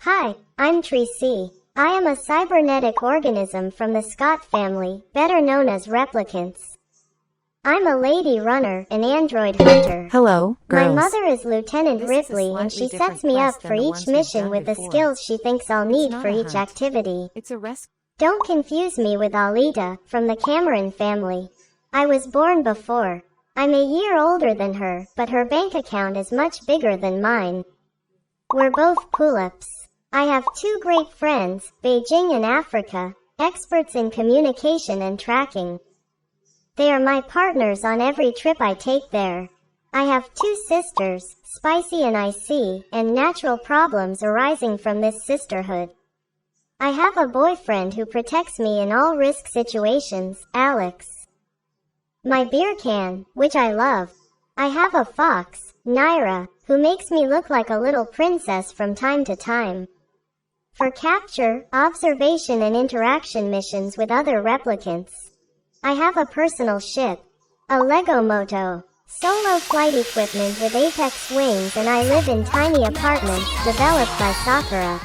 Hi, I'm Tricy. I am a cybernetic organism from the Scott family, better known as replicants. I'm a lady runner, an android hunter. Hello, girls. My mother is Lieutenant Ripley and she sets me up for each mission with the skills she thinks I'll need for each activity. It's a rescue. Don't confuse me with Alita, from the Cameron family. I was born before. I'm a year older than her, but her bank account is much bigger than mine. We're both pull-ups. I have two great friends, Beijing and Africa, experts in communication and tracking. They are my partners on every trip I take there. I have two sisters, Spicy and Icy, and natural problems arising from this sisterhood. I have a boyfriend who protects me in all risk situations, Alex. My beer can, which I love. I have a fox, Naira, who makes me look like a little princess from time to time. For capture, observation and interaction missions with other replicants, I have a personal ship, a Lego Moto, solo flight equipment with apex wings, and I live in tiny apartments developed by Sakura.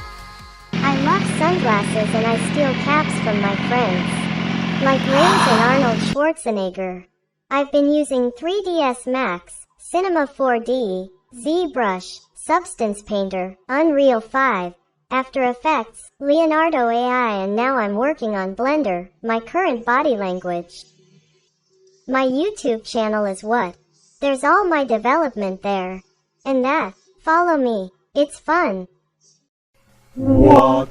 I love sunglasses and I steal caps from my friends, like Rings and Arnold Schwarzenegger. I've been using 3ds Max, Cinema 4D, ZBrush, Substance Painter, Unreal 5, After Effects, Leonardo AI, and now I'm working on Blender, my current body language. My YouTube channel is what? There's all my development there. And that, follow me, it's fun. What?